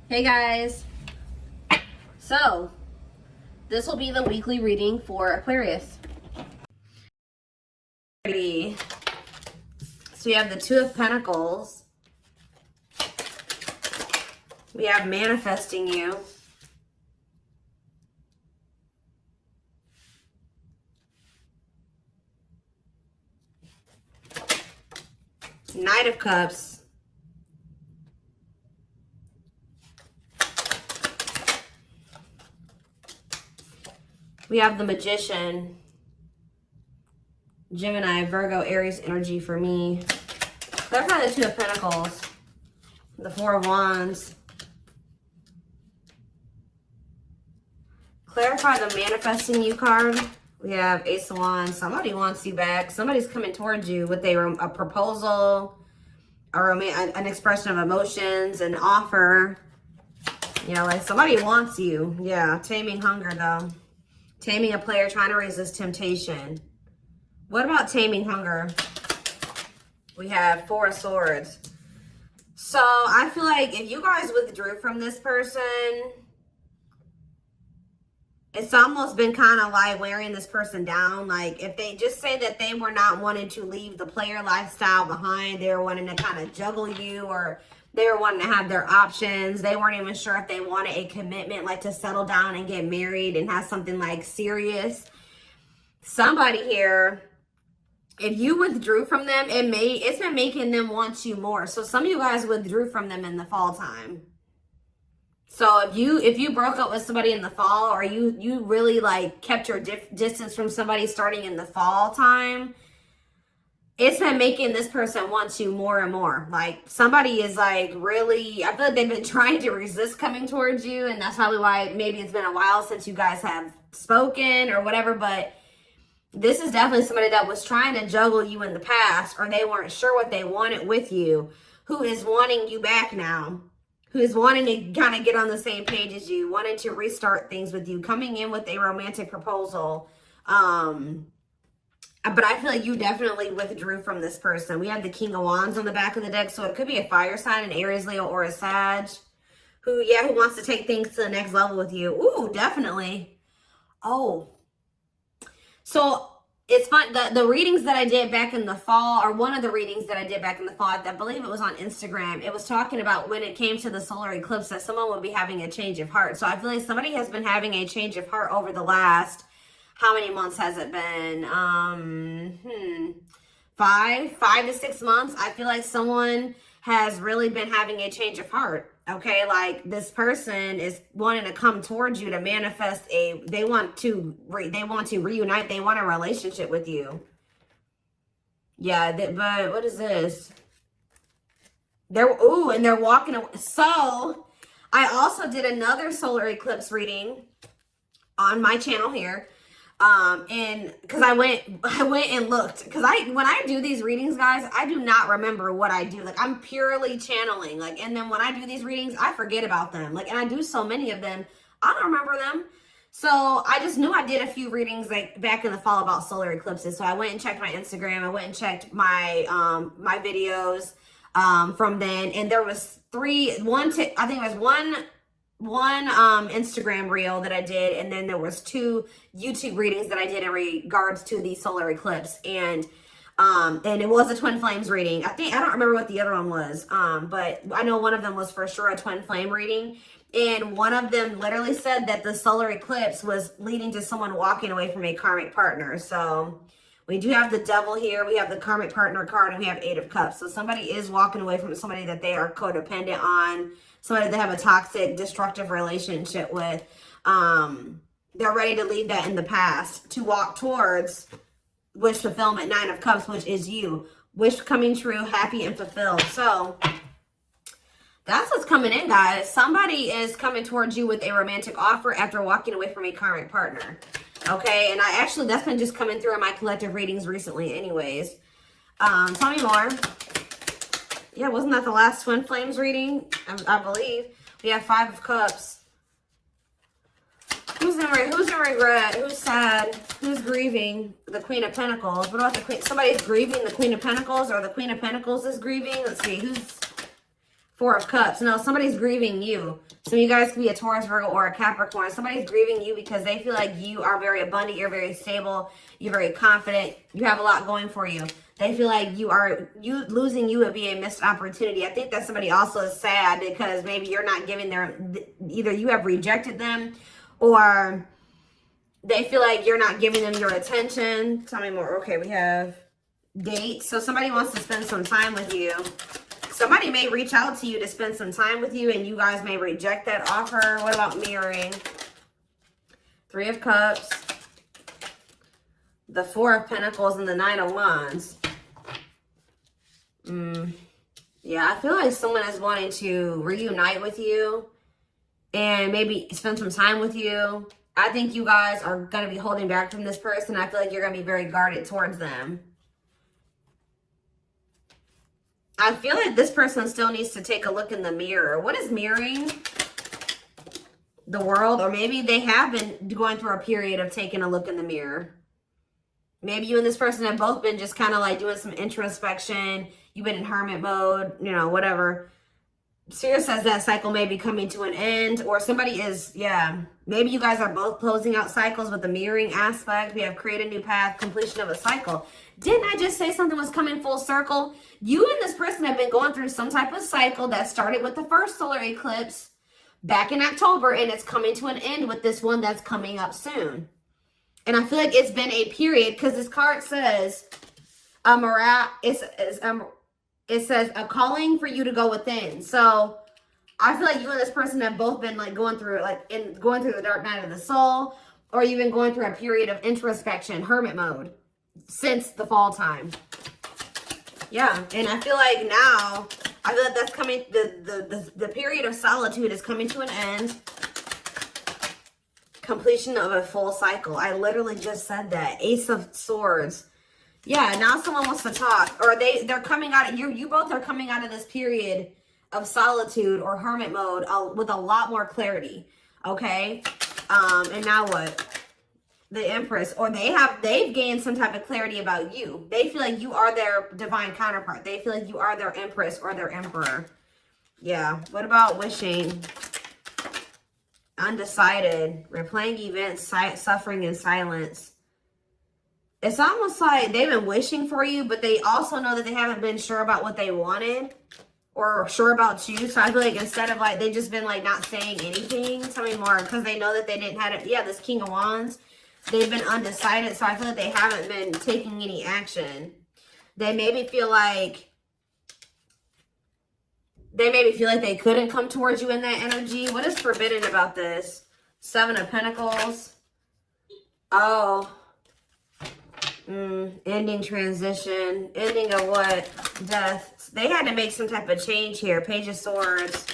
Hey guys, so this will be the weekly reading for Aquarius. So we have the Two of Pentacles, we have manifesting you, Knight of Cups, we have the Magician, Gemini, Virgo, Aries energy for me. Clarify the Two of Pentacles, the Four of Wands. Clarify the manifesting you card. We have Ace of Wands. Somebody wants you back. Somebody's coming towards you with a proposal, or an expression of emotions, an offer. Yeah, like somebody wants you. Yeah, taming hunger though. Taming a player trying to resist temptation. What about taming hunger? We have Four of Swords. So I feel like if you guys withdrew from this person, it's almost been kind of like wearing this person down. Like if they just say that they were not wanting to leave the player lifestyle behind, they were wanting to kind of juggle you, or they were wanting to have their options. They weren't even sure if they wanted a commitment, like to settle down and get married and have something like serious. Somebody here, if you withdrew from them, it's been making them want you more. So some of you guys withdrew from them in the fall time. So if you broke up with somebody in the fall, or you really like kept your distance from somebody starting in the fall time, it's been making this person want you more and more. Like somebody is like really, I feel like they've been trying to resist coming towards you, and that's probably why maybe it's been a while since you guys have spoken or whatever. But this is definitely somebody that was trying to juggle you in the past, or they weren't sure what they wanted with you, who is wanting you back now, who is wanting to kind of get on the same page as you, wanting to restart things with you, coming in with a romantic proposal. But I feel like you definitely withdrew from this person. We have the King of Wands on the back of the deck, so it could be a fire sign, an Aries, Leo, or a Sag, who wants to take things to the next level with you. Ooh, definitely. Oh, so it's fun. The readings that I did back in the fall, or one of the readings that I did back in the fall, I believe it was on Instagram. It was talking about when it came to the solar eclipse that someone would be having a change of heart. So I feel like somebody has been having a change of heart over the last, how many months has it been? 5 to 6 months. I feel like someone has really been having a change of heart. Okay, like this person is wanting to come towards you to manifest they want to reunite. They want a relationship with you. Yeah, but what is this? And they're walking away. So I also did another solar eclipse reading on my channel here. And because I went and looked, because when I do these readings, guys, I do not remember what I do. Like I'm purely channeling, like, and then when I do these readings, I forget about them. Like, and I do so many of them, I don't remember them. So I just knew I did a few readings like back in the fall about solar eclipses. So I went and checked my Instagram. I went and checked my my videos from then, and there was I think it was one Instagram reel that I did, and then there was 2 YouTube readings that I did in regards to the solar eclipse, and it was a twin flames reading. I don't remember what the other one was, but I know one of them was for sure a twin flame reading, and one of them literally said that the solar eclipse was leading to someone walking away from a karmic partner. So we do have the Devil here, we have the karmic partner card, and we have 8 of Cups. So somebody is walking away from somebody that they are codependent on, somebody they have a toxic, destructive relationship with. They're ready to leave that in the past to walk towards wish fulfillment, 9 of Cups, which is you. Wish coming true, happy and fulfilled. So that's what's coming in, guys. Somebody is coming towards you with a romantic offer after walking away from a karmic partner. Okay, and that's been just coming through in my collective readings recently anyways. Tell me more. Yeah, wasn't that the last twin flames reading? I believe. We have 5 of Cups. Who's in regret? Who's sad? Who's grieving? The Queen of Pentacles. What about the Queen? Somebody's grieving the Queen of Pentacles, or the Queen of Pentacles is grieving. Let's see, who's Four of Cups. No, somebody's grieving you. So you guys could be a Taurus, Virgo, or a Capricorn. Somebody's grieving you because they feel like you are very abundant. You're very stable. You're very confident. You have a lot going for you. They feel like losing you would be a missed opportunity. I think that somebody also is sad because maybe you're not giving either you have rejected them or they feel like you're not giving them your attention. Tell me more. Okay, we have dates. So somebody wants to spend some time with you. Somebody may reach out to you to spend some time with you and you guys may reject that offer. What about mirroring? Three of Cups, the Four of Pentacles, and the Nine of Wands. Yeah, I feel like someone is wanting to reunite with you and maybe spend some time with you. I think you guys are going to be holding back from this person. I feel like you're going to be very guarded towards them. I feel like this person still needs to take a look in the mirror. What is mirroring? The World, or maybe they have been going through a period of taking a look in the mirror. Maybe you and this person have both been just kind of like doing some introspection. You've been in hermit mode, you know, whatever. Spirit says that cycle may be coming to an end, or somebody is, yeah. Maybe you guys are both closing out cycles with the mirroring aspect. We have create a new path, completion of a cycle. Didn't I just say something was coming full circle? You and this person have been going through some type of cycle that started with the first solar eclipse back in October, and it's coming to an end with this one that's coming up soon. And I feel like it's been a period because this card says it says a calling for you to go within. So I feel like you and this person have both been like going through the dark night of the soul, or you've been going through a period of introspection, hermit mode, since the fall time. Yeah, and I feel like now, I feel like that's coming, the period of solitude is coming to an end. Completion of a full cycle. I literally just said that. Ace of Swords. Yeah, now someone wants to talk, or they're coming out of, you both are coming out of this period of solitude or hermit mode with a lot more clarity, okay? And now what? The Empress, or they've gained some type of clarity about you. They feel like you are their divine counterpart. They feel like you are their Empress or their Emperor. Yeah, what about wishing? Undecided, replaying events, suffering in silence. It's almost like they've been wishing for you, but they also know that they haven't been sure about what they wanted or sure about you. So I feel like instead of like, they've just been like not saying anything. Tell me more, because they know that they didn't have it. Yeah, this King of Wands. They've been undecided, so I feel like they haven't been taking any action. They maybe feel like they couldn't come towards you in that energy. What is forbidden about this? Seven of Pentacles. Oh. Ending, transition. Ending of what? Death. They had to make some type of change here. Page of Swords.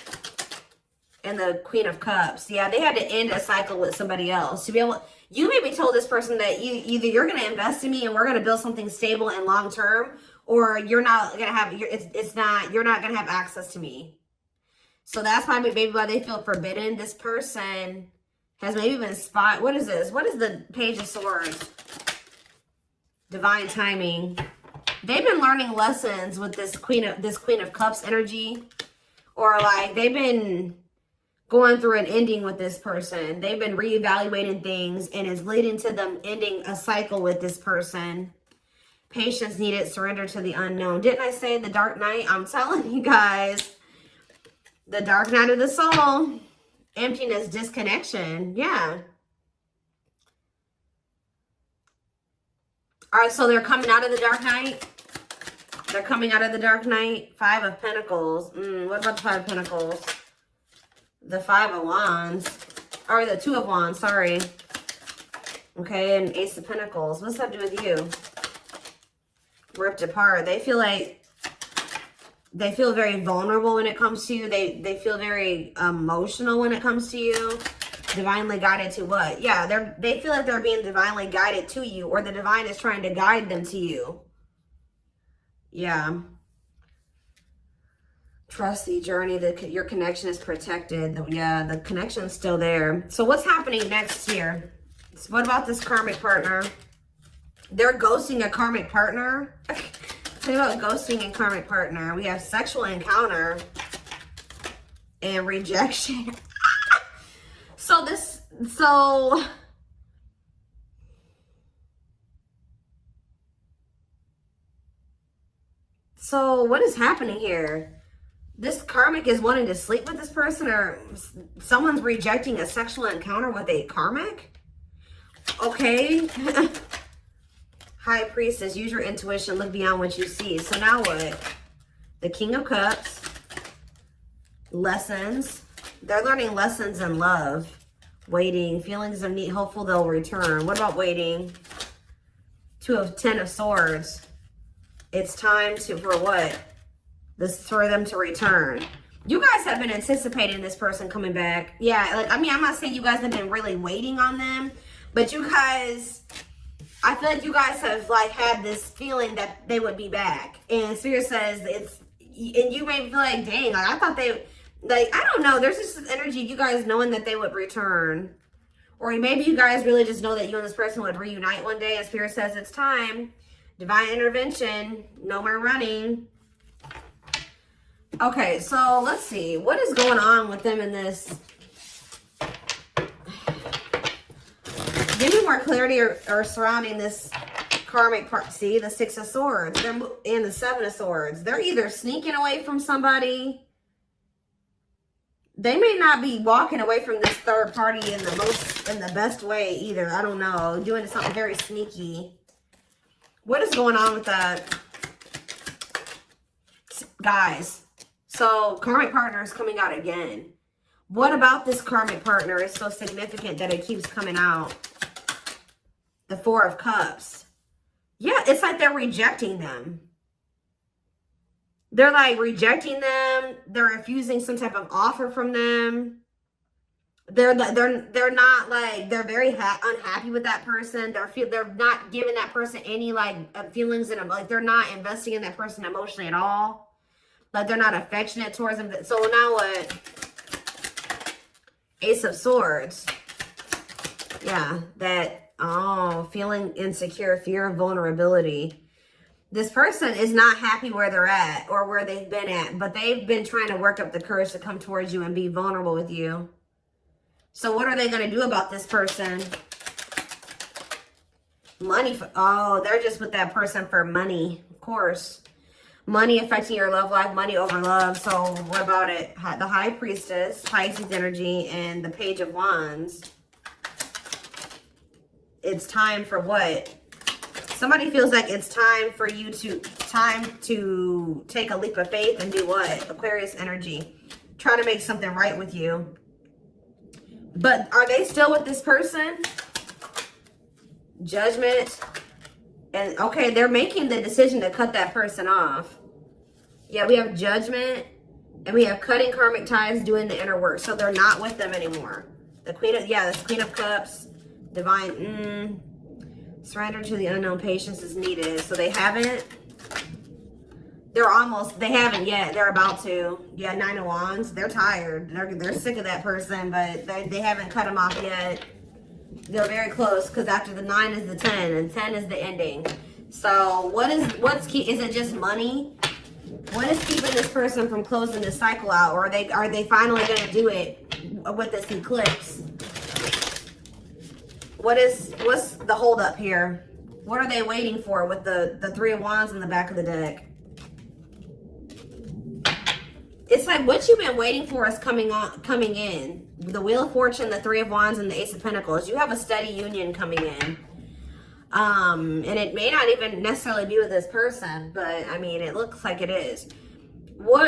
And the Queen of Cups. Yeah, they had to end a cycle with somebody else. To be able, you maybe told this person that either you're going to invest in me and we're going to build something stable and long term, or you're not going to have, you're not going to have access to me. So that's probably maybe why they feel forbidden. This person has maybe been what is this? What is the Page of Swords? Divine timing. They've been learning lessons with this Queen of Cups energy, or like they've been going through an ending with this person. They've been reevaluating things, and it's leading to them ending a cycle with this person. Patience needed, surrender to the unknown. Didn't I say the dark night? I'm telling you guys. The dark night of the soul. Emptiness, disconnection. Yeah. All right, so they're coming out of the dark night. They're coming out of the dark night. Five of Pentacles. What about the Five of Pentacles? The Five of Wands. Or the Two of Wands, sorry. Okay, and Ace of Pentacles. What's that do with you? Ripped apart. They feel very vulnerable when it comes to you. They feel very emotional when it comes to you. Divinely guided to what? Yeah, they feel like they're being divinely guided to you, or the divine is trying to guide them to you. Yeah. Trust the journey. Your connection is protected. Yeah, the connection's still there. So what's happening next here? So what about this karmic partner? They're ghosting a karmic partner. Tell me about ghosting and karmic partner. We have sexual encounter. and rejection. So what is happening here? This karmic is wanting to sleep with this person, or someone's rejecting a sexual encounter with a karmic? Okay. High Priestess, use your intuition, look beyond what you see. So now what? The King of Cups. Lessons. They're learning lessons in love. Waiting. Feelings of need. Hopeful they'll return. What about waiting? Ten of Swords. It's time for what? For them to return. You guys have been anticipating this person coming back. Yeah, like, I mean, I'm not saying you guys have been really waiting on them, but you guys, I feel like you guys have like had this feeling that they would be back. And Spirit says and you may feel like, dang, like I thought they, like, I don't know. There's just this energy of you guys knowing that they would return. Or maybe you guys really just know that you and this person would reunite one day, and Spirit says it's time. Divine intervention. No more running. Okay, so let's see. What is going on with them in this? Give me more clarity or surrounding this karmic part. See, the Six of Swords and the Seven of Swords. They're either sneaking away from somebody. They may not be walking away from this third party in the best way either. I don't know. Doing something very sneaky. What is going on with that? Guys. So, karmic partner is coming out again. What about this karmic partner is so significant that it keeps coming out? The Four of Cups. Yeah, it's like they're rejecting them. They're like rejecting them. They're refusing some type of offer from them. They're not like, they're very unhappy with that person. They're not giving that person any like feelings in them. Like they're not investing in that person emotionally at all. Like they're not affectionate towards them. So now what? Ace of Swords. Yeah, that, feeling insecure, fear of vulnerability. This person is not happy where they're at or where they've been at, but they've been trying to work up the courage to come towards you and be vulnerable with you. So what are they going to do about this person? Money. They're just with that person for money, of course. Money affecting your love life, money over love. So what about it? The High Priestess, Pisces energy, and the Page of Wands. It's time for what? Somebody feels like it's time for you to take a leap of faith and do what? Aquarius energy. Try to make something right with you. But are they still with this person? Judgment. And okay, they're making the decision to cut that person off. Yeah, we have Judgment. And we have cutting karmic ties, doing the inner work. So they're not with them anymore. The Queen of Cups. Divine. Surrender to the unknown, patience is needed. So they haven't. They haven't yet. They're about to. Yeah, Nine of Wands. They're tired. They're sick of that person, but they haven't cut them off yet. They're very close because after the 9 is the 10 and 10 is the ending. So what's key? Is it just money? What is keeping this person from closing this cycle out? Or are they finally going to do it with this eclipse? What's the holdup here? What are they waiting for with the Three of Wands in the back of the deck? It's like what you've been waiting for is coming in. The Wheel of Fortune, the Three of Wands, and the Ace of Pentacles. You have a steady union coming in. And it may not even necessarily be with this person, but I mean, it looks like it is.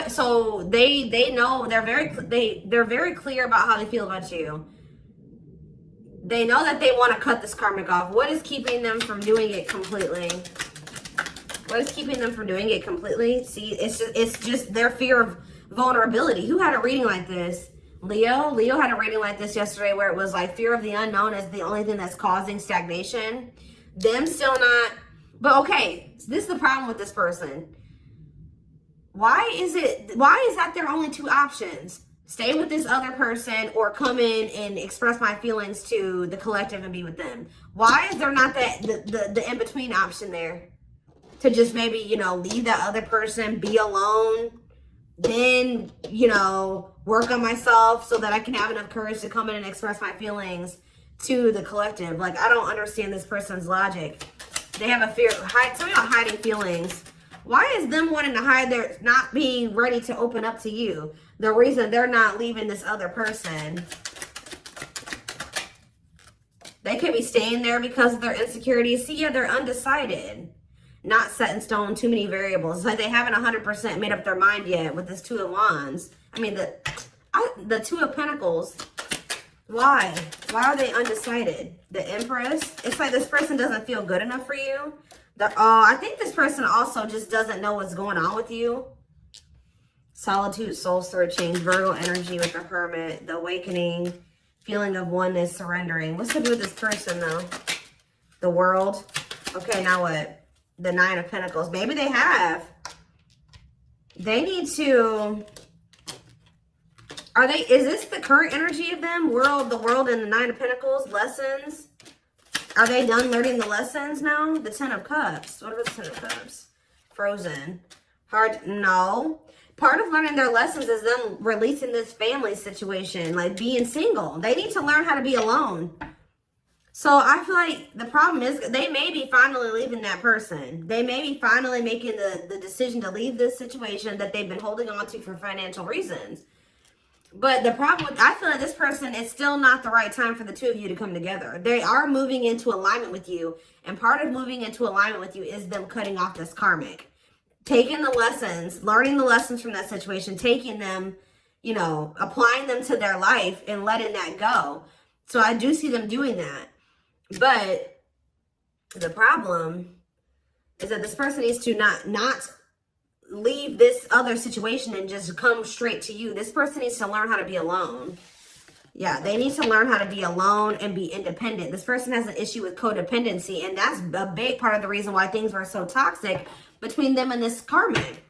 So they know, they're very clear about how they feel about you. They know that they want to cut this karmic off. What is keeping them from doing it completely? What is keeping them from doing it completely? See, it's just their fear of vulnerability. Who had a reading like this? Leo had a reading like this yesterday where it was like fear of the unknown is the only thing that's causing stagnation. Them still not. But okay, so this is the problem with this person. Why is that their only two options? Stay with this other person or come in and express my feelings to the collective and be with them? Why is there not the in-between option there? To just maybe, leave that other person, be alone, then, work on myself so that I can have enough courage to come in and express my feelings to the collective. Like, I don't understand this person's logic. They have a fear. Tell me about hiding feelings. Why is them wanting to hide their not being ready to open up to you the reason they're not leaving this other person? They could be staying there because of their insecurities. See, yeah, they're undecided. Not set in stone, too many variables. It's like they haven't 100% made up their mind yet with this Two of Wands. I mean, the Two of Pentacles. Why? Why are they undecided? The Empress. It's like this person doesn't feel good enough for you. I think this person also just doesn't know what's going on with you. Solitude, soul searching, Virgo energy with the Hermit, the awakening, feeling of oneness, surrendering. What's to do with this person, though? The World. Okay, now what? The Nine of Pentacles. Maybe they have. They need to... Is this the current energy of them? The World and the Nine of Pentacles. Lessons. Are they done learning the lessons now? The Ten of Cups. What about the Ten of Cups? Frozen. Hard. No. Part of learning their lessons is them releasing this family situation. Like being single. They need to learn how to be alone. So I feel like the problem is they may be finally leaving that person. They may be finally making the decision to leave this situation that they've been holding on to for financial reasons. But the problem with, I feel like this person, is still not the right time for the two of you to come together. They are moving into alignment with you. And part of moving into alignment with you is them cutting off this karmic. Taking the lessons, learning the lessons from that situation, taking them, you know, applying them to their life and letting that go. So I do see them doing that. But the problem is that this person needs to not leave this other situation and just come straight to you. This person needs to learn how to be alone. Yeah, they need to learn how to be alone and be independent. This person has an issue with codependency, and that's a big part of the reason why things were so toxic between them and this karmic.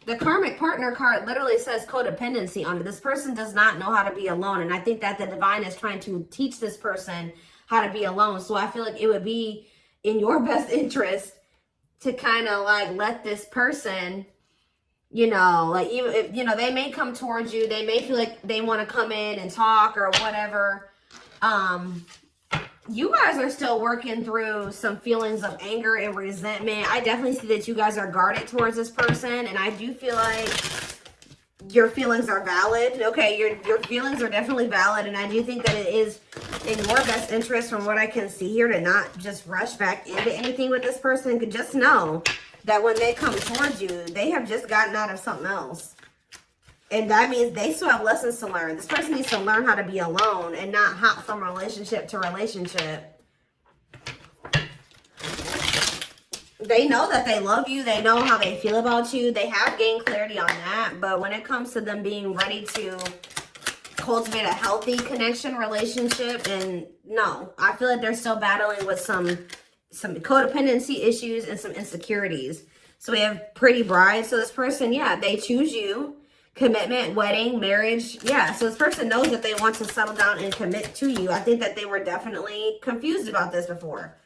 The karmic partner card literally says codependency on it. This person does not know how to be alone, and I think that the divine is trying to teach this person how to be alone. So I feel like it would be in your best interest to kind of like let this person, you know, like even if, you know, they may come towards you, they may feel like they want to come in and talk or whatever. You guys are still working through some feelings of anger and resentment. I definitely see that you guys are guarded towards this person, and I do feel like your feelings are valid. Okay, your feelings are definitely valid, and I do think that it is in your best interest, from what I can see here, to not just rush back into anything with this person. Could just know that when they come towards you, they have just gotten out of something else. And that means they still have lessons to learn. This person needs to learn how to be alone and not hop from relationship to relationship. They know that they love you. They know how they feel about you. They have gained clarity on that. But when it comes to them being ready to cultivate a healthy connection relationship, and no, I feel like they're still battling with some codependency issues and some insecurities. So we have Pretty Bride. So this person, yeah, they choose you. Commitment, wedding, marriage. Yeah, so this person knows that they want to settle down and commit to you. I think that they were definitely confused about this before.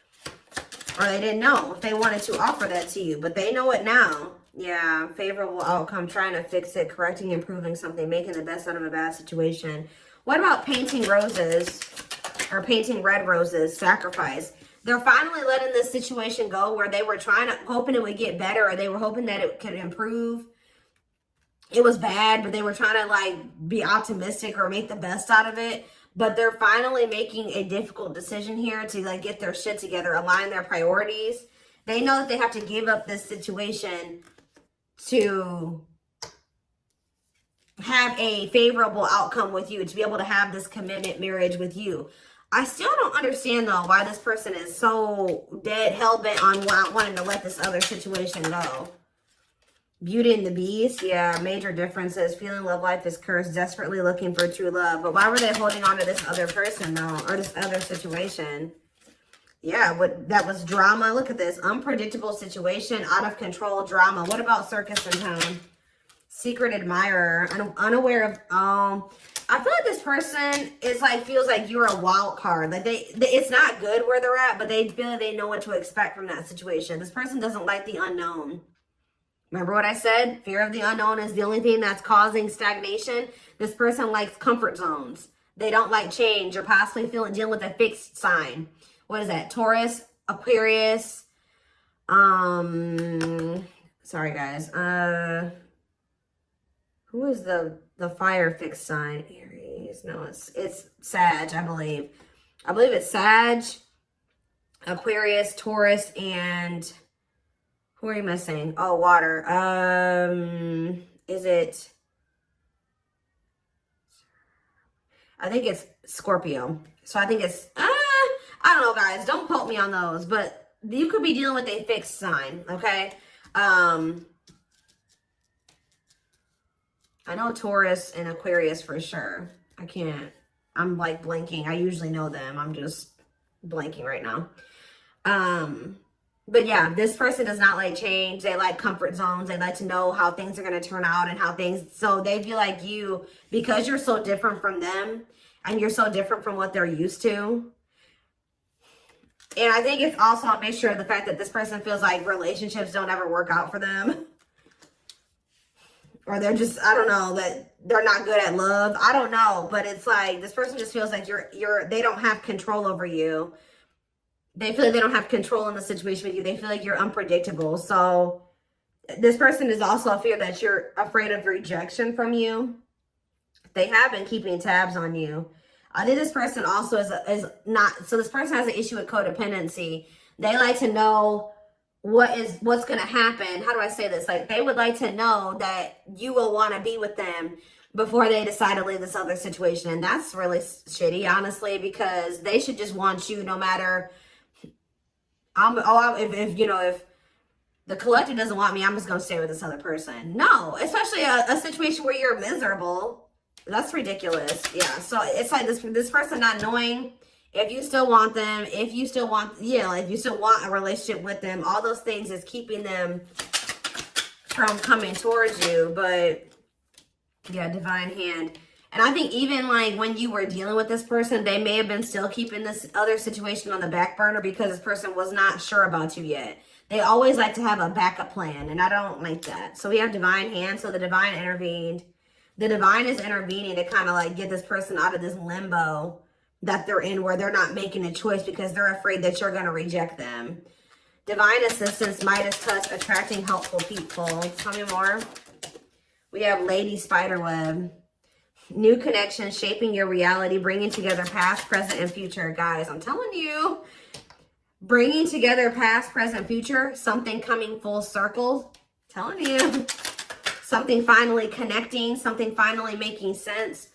Or they didn't know if they wanted to offer that to you. But they know it now. Yeah, favorable outcome, trying to fix it, correcting, improving something, making the best out of a bad situation. What about painting roses? Or painting red roses, sacrifice. They're finally letting this situation go where they were hoping it would get better, or they were hoping that it could improve. It was bad, but they were trying to like be optimistic or make the best out of it. But they're finally making a difficult decision here to like get their shit together, align their priorities. They know that they have to give up this situation to have a favorable outcome with you, to be able to have this commitment marriage with you. I still don't understand though why this person is so dead hell-bent on wanting to let this other situation go. Beauty and the Beast, yeah, major differences. Feeling love life is cursed, desperately looking for true love. But why were they holding on to this other person, though, or this other situation? Yeah, that was drama. Look at this. Unpredictable situation, out of control drama. What about circus in town? Secret admirer, unaware of, I feel like this person is like, feels like you're a wild card. Like it's not good where they're at, but they feel like they know what to expect from that situation. This person doesn't like the unknown. Remember what I said? Fear of the unknown is the only thing that's causing stagnation. This person likes comfort zones. They don't like change or possibly dealing with a fixed sign. What is that? Taurus, Aquarius. Sorry guys. Who is the fire fixed sign? Aries. No, it's Sag, I believe. I believe it's Sag, Aquarius, Taurus, and who are you missing? Oh, water. Is it? I think it's Scorpio. So I think it's, I don't know, guys. Don't quote me on those, but you could be dealing with a fixed sign, okay? I know Taurus and Aquarius for sure. I'm like blanking. I usually know them. I'm just blanking right now. But yeah, this person does not like change. They like comfort zones. They like to know how things are going to turn out and how things, so they feel like you, because you're so different from them and you're so different from what they're used to. And I think it's also a mixture of the fact that this person feels like relationships don't ever work out for them. Or they're just, I don't know, that they're not good at love. I don't know, but it's like this person just feels like they don't have control over you. They feel like they don't have control in the situation with you. They feel like you're unpredictable. So this person is also a fear that you're afraid of rejection from you. They have been keeping tabs on you. I think this person also is not, so this person has an issue with codependency. They like to know what's going to happen. How do I say this? Like they would like to know that you will want to be with them before they decide to leave this other situation. And that's really shitty, honestly, because they should just want you no matter. If the collective doesn't want me, I'm just going to stay with this other person. No, especially a situation where you're miserable. That's ridiculous. Yeah. So it's like this person not knowing if you still want them, if you still want a relationship with them, all those things is keeping them from coming towards you. But yeah, divine hand. And I think even like when you were dealing with this person, they may have been still keeping this other situation on the back burner because this person was not sure about you yet. They always like to have a backup plan, and I don't like that. So we have divine hand. So the divine intervened. The divine is intervening to kind of like get this person out of this limbo that they're in where they're not making a choice because they're afraid that you're going to reject them. Divine assistance, Midas touch, attracting helpful people. Tell me more. We have Lady Spiderweb. New connection, shaping your reality, bringing together past, present, and future. Guys, I'm telling you, bringing together past, present, future, something coming full circle. Telling you, something finally connecting, something finally making sense.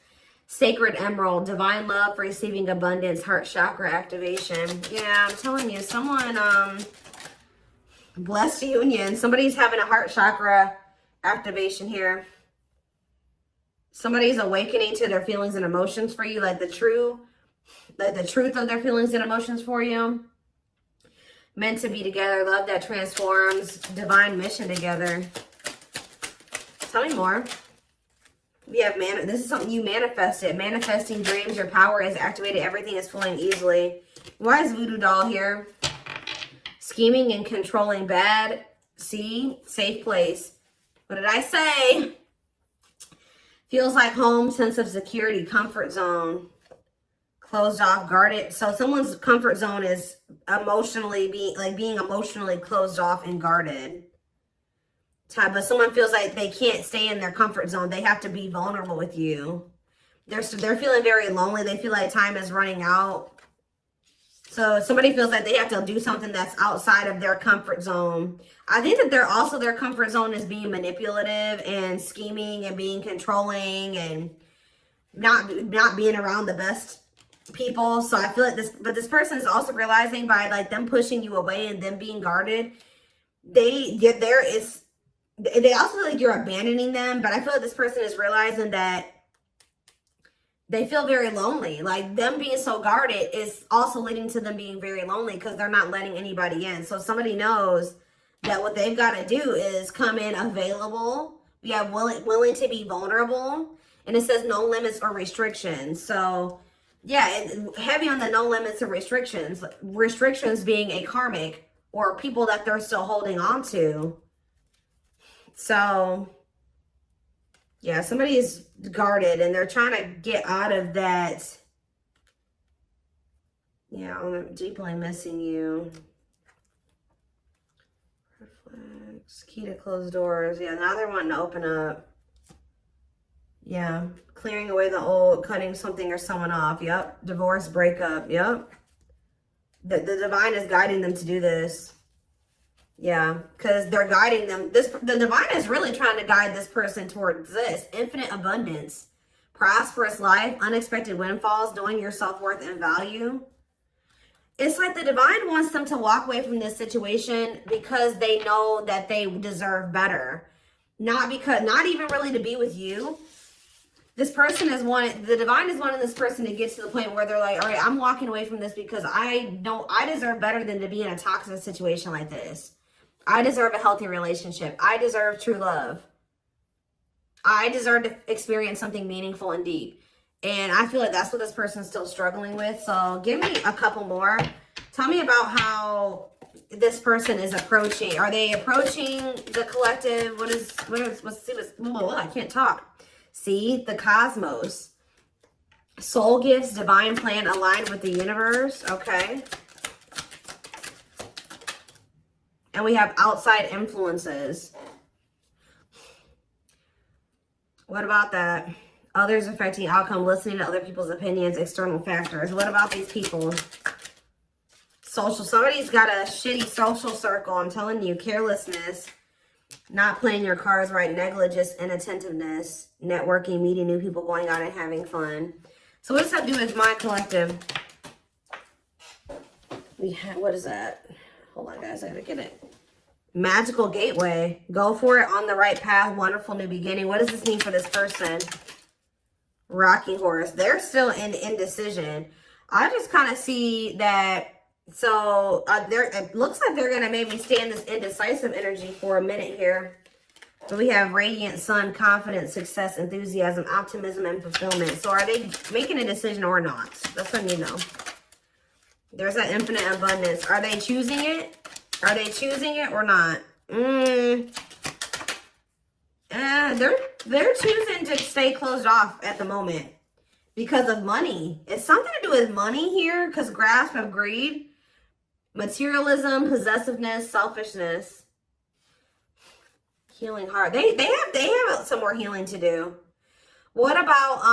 Sacred emerald, divine love, receiving abundance, heart chakra activation. Yeah, I'm telling you, someone, blessed union. Somebody's having a heart chakra activation here. Somebody's awakening to their feelings and emotions for you, like the truth of their feelings and emotions for you. Meant to be together, love that transforms, divine mission together. Tell me more. We have this is something you manifested. Manifesting dreams, your power is activated, everything is flowing easily. Why is Voodoo Doll here? Scheming and controlling bad. See? Safe place. What did I say? Feels like home, sense of security, comfort zone, closed off, guarded. So someone's comfort zone is being emotionally closed off and guarded. But someone feels like they can't stay in their comfort zone. They have to be vulnerable with you. They're feeling very lonely. They feel like time is running out. So somebody feels like they have to do something that's outside of their comfort zone. I think that their comfort zone is being manipulative and scheming and being controlling and not being around the best people. So I feel like this person is also realizing by like them pushing you away and them being guarded, they also feel like you're abandoning them. But I feel like this person is realizing that they feel very lonely. Like them being so guarded is also leading to them being very lonely because they're not letting anybody in. So somebody knows that what they've got to do is come in available. We have willing to be vulnerable. And it says no limits or restrictions. So yeah, heavy on the no limits or restrictions. Restrictions being a karmic or people that they're still holding on to. So, yeah, somebody is guarded and they're trying to get out of that. Yeah, I'm deeply missing you. Reflex, key to closed doors. Yeah, now they're wanting to open up. Yeah, clearing away the old, cutting something or someone off. Yep, divorce, breakup. Yep. The divine is guiding them to do this. Yeah, because they're guiding them. The divine is really trying to guide this person towards this. Infinite abundance, prosperous life, unexpected windfalls, knowing your self-worth and value. It's like the divine wants them to walk away from this situation because they know that they deserve better. Not even really to be with you. This person the divine is wanting this person to get to the point where they're like, all right, I'm walking away from this because I know I deserve better than to be in a toxic situation like this. I deserve a healthy relationship. I deserve true love. I deserve to experience something meaningful and deep. And I feel like that's what this person's still struggling with. So give me a couple more. Tell me about how this person is approaching. Are they approaching the collective? I can't talk. See, the cosmos. Soul gifts, divine plan aligned with the universe. Okay. And we have outside influences. What about that? Others affecting outcome, listening to other people's opinions, external factors. What about these people? Social. Somebody's got a shitty social circle. I'm telling you, carelessness, not playing your cards right, negligence, inattentiveness, networking, meeting new people, going out and having fun. So what does that do with my collective? We have, what is that? Hold on, guys, I gotta get it. Magical gateway. Go for it, on the right path, wonderful new beginning. What does this mean for this person? Rocking horse. They're still in indecision. I just kind of see that. So it looks like they're going to maybe stay in this indecisive energy for a minute here. So we have radiant sun, confidence, success, enthusiasm, optimism, and fulfillment. So are they making a decision or not? That's what you know. There's that infinite abundance. Are they choosing it? Are they choosing it or not? They're choosing to stay closed off at the moment because of money. It's something to do with money here, because grasp of greed, materialism, possessiveness, selfishness, healing heart. They have some more healing to do. What about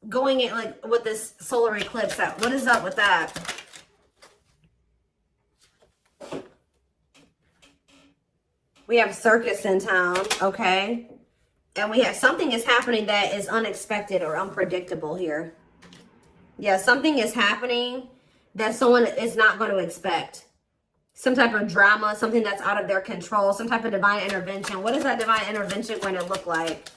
going in like with this solar eclipse? What is up with that? We have circus in town, okay? And we have something is happening that is unexpected or unpredictable here. Yeah, something is happening that someone is not going to expect. Some type of drama, something that's out of their control, some type of divine intervention. What is that divine intervention going to look like?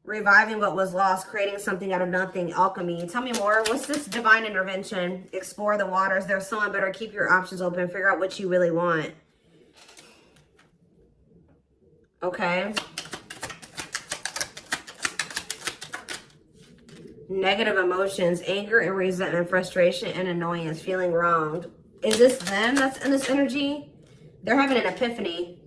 Reviving what was lost, creating something out of nothing, alchemy. Tell me more. What's this divine intervention? Explore the waters. There's someone better. Keep your options open. Figure out what you really want. Okay. Negative emotions, anger and resentment, frustration and annoyance, feeling wronged. Is this them that's in this energy? They're having an epiphany.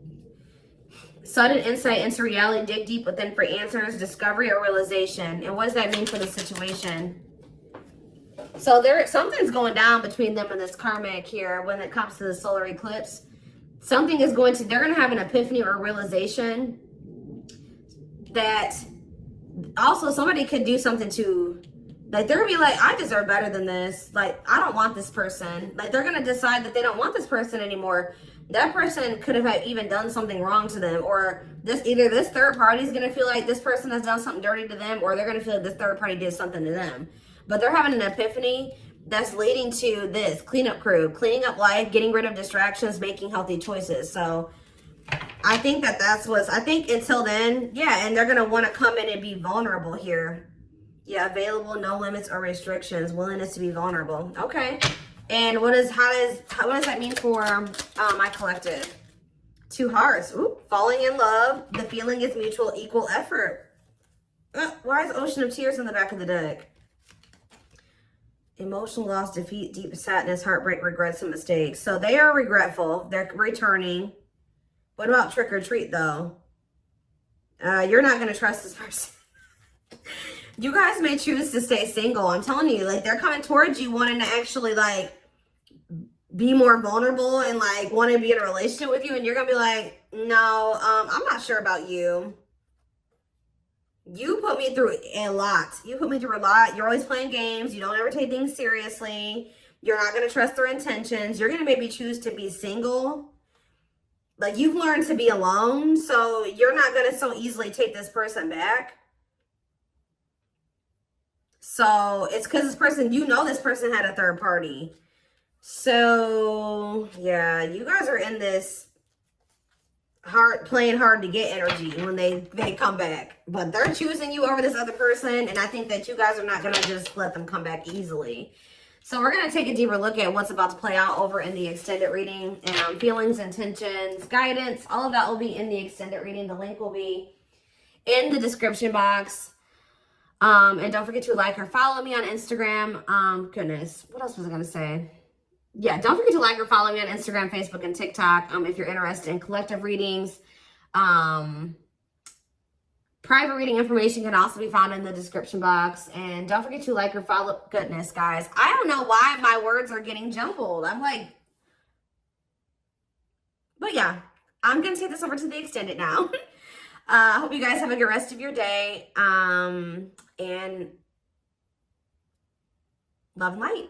Sudden insight into reality, dig deep within for answers, discovery or realization. And what does that mean for the situation? So something's going down between them and this karmic here when it comes to the solar eclipse. Something is they're going to have an epiphany or realization that also somebody could do something to, like, they're going to be like, I deserve better than this. Like, I don't want this person. Like, they're going to decide that they don't want this person anymore. That person could have even done something wrong to them, or either this third party is going to feel like this person has done something dirty to them, or they're going to feel like this third party did something to them. But they're having an epiphany that's leading to this cleanup crew, cleaning up life, getting rid of distractions, making healthy choices. So I think I think until then, yeah, and they're going to want to come in and be vulnerable here. Yeah, available, no limits or restrictions, willingness to be vulnerable. Okay. And what does that mean for my collective? 2 hearts. Ooh, falling in love. The feeling is mutual, equal effort. Why is Ocean of Tears in the back of the deck? Emotional loss, defeat, deep sadness, heartbreak, regrets, and mistakes. So they are regretful. They're returning. What about trick or treat, though? You're not going to trust this person. You guys may choose to stay single. I'm telling you, like, they're coming towards you wanting to actually, like, be more vulnerable and, like, want to be in a relationship with you. And you're going to be like, no, I'm not sure about you. You put me through a lot. You put me through a lot. You're always playing games. You don't ever take things seriously. You're not going to trust their intentions. You're going to maybe choose to be single. Like, you've learned to be alone. So you're not going to so easily take this person back. So it's because this person, you know, this person had a third party. So yeah, you guys are in this playing hard to get energy when they come back, but they're choosing you over this other person, and I think that you guys are not going to just let them come back easily. So we're going to take a deeper look at what's about to play out over in the extended reading, and feelings, intentions, guidance, all of that will be in the extended reading. The link will be in the description box. And don't forget to like or follow me on Instagram. Goodness, what else was I going to say? Yeah, don't forget to like or follow me on Instagram, Facebook, and TikTok if you're interested in collective readings. Private reading information can also be found in the description box. And don't forget to like or follow. Goodness, guys. I don't know why my words are getting jumbled. I'm like... But yeah, I'm going to take this over to the extended now. I hope you guys have a good rest of your day. And love and light.